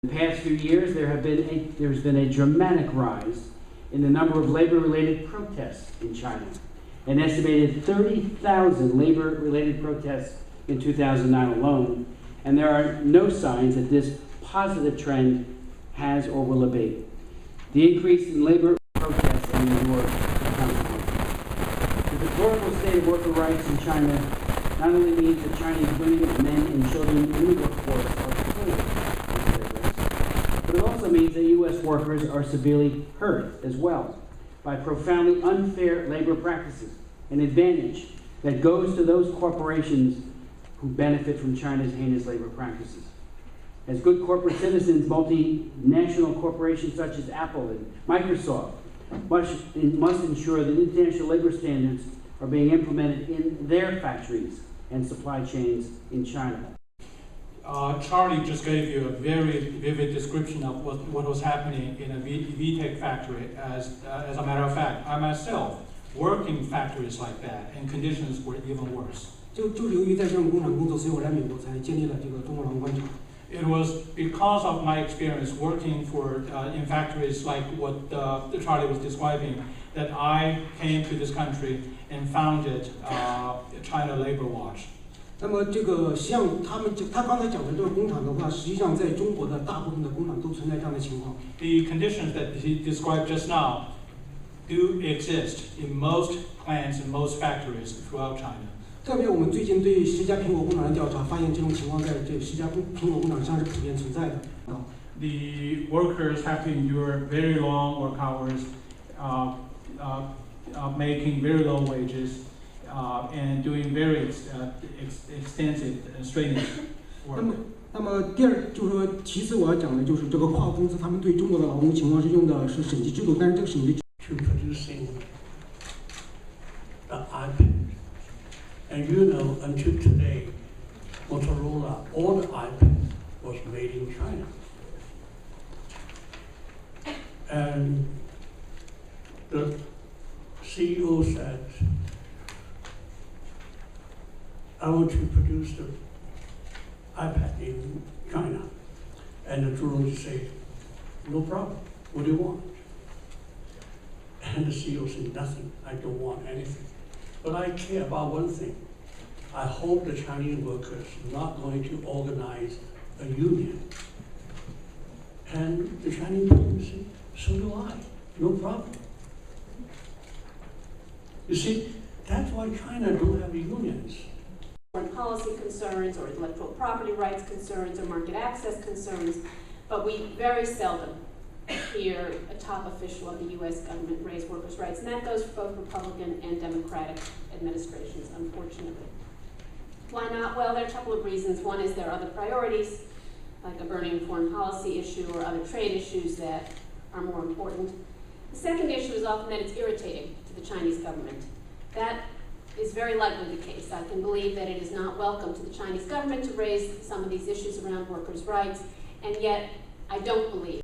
In the past few years, there's been a dramatic rise in the number of labor-related protests in China. An estimated 30,000 labor-related protests in 2009 alone, and there are no signs that this positive trend has or will abate. The increase in labor protests in New York is consequential. The deplorable state of worker rights in China not only means that Chinese women, men, and children in the workforce are exploited for their race, but it also means that U.S. workers are severely hurt as well by profoundly unfair labor practices, an advantage that goes to those corporations who benefit from China's heinous labor practices. As good corporate citizens, multinational corporations such as Apple and Microsoft must ensure that international labor standards are being implemented in their factories and supply chains in China. Charlie just gave you a very vivid description of what was happening in a VTech factory. As a matter of fact, I myself work in factories like that, and conditions were even worse. 就是由于在这样的工厂工作，所以我来美国才建立了这个中国劳工观察。It was because of my experience working in factories like what Charlie was describing that I came to this country and founded China Labor Watch. 那么这个像他刚才讲的这个工厂的话，实际上在中国的大部分的工厂都存在这样的情况。The conditions that he described just now do exist in most plants and most factories throughout China. 特别我们最近对10家苹果工厂的调查，发现这种情况在这10家苹果工厂上是普遍存在的。The workers have to endure very long work hours, making very low wages, and doing very extensive and strenuous work. 那么第二就是说，其次我要讲的就是这个跨国公司，他们对中国的劳工情况是用的是审计制度，但是这个审计。To producing the iPad. And you know, until today, Motorola, all the iPad was made in China. And the CEO said, I want to produce the iPad in China. And the journalist said, no problem, what do you want? And the CEO said, nothing, I don't want anything. But I care about one thing. I hope the Chinese workers are not going to organize a union. And the Chinese people say, so do I, no problem. You see, that's why China don't have unions. Foreign policy concerns or intellectual property rights concerns or market access concerns, but we very seldom hear a top official of the U.S. government raise workers' rights, and that goes for both Republican and Democratic administrations, unfortunately. Why not? Well, there are a couple of reasons. One is there are other priorities, like a burning foreign policy issue or other trade issues that are more important. The second issue is often that it's irritating to the Chinese government. That is very likely the case. I can believe that it is not welcome to the Chinese government to raise some of these issues around workers' rights, and yet I don't believe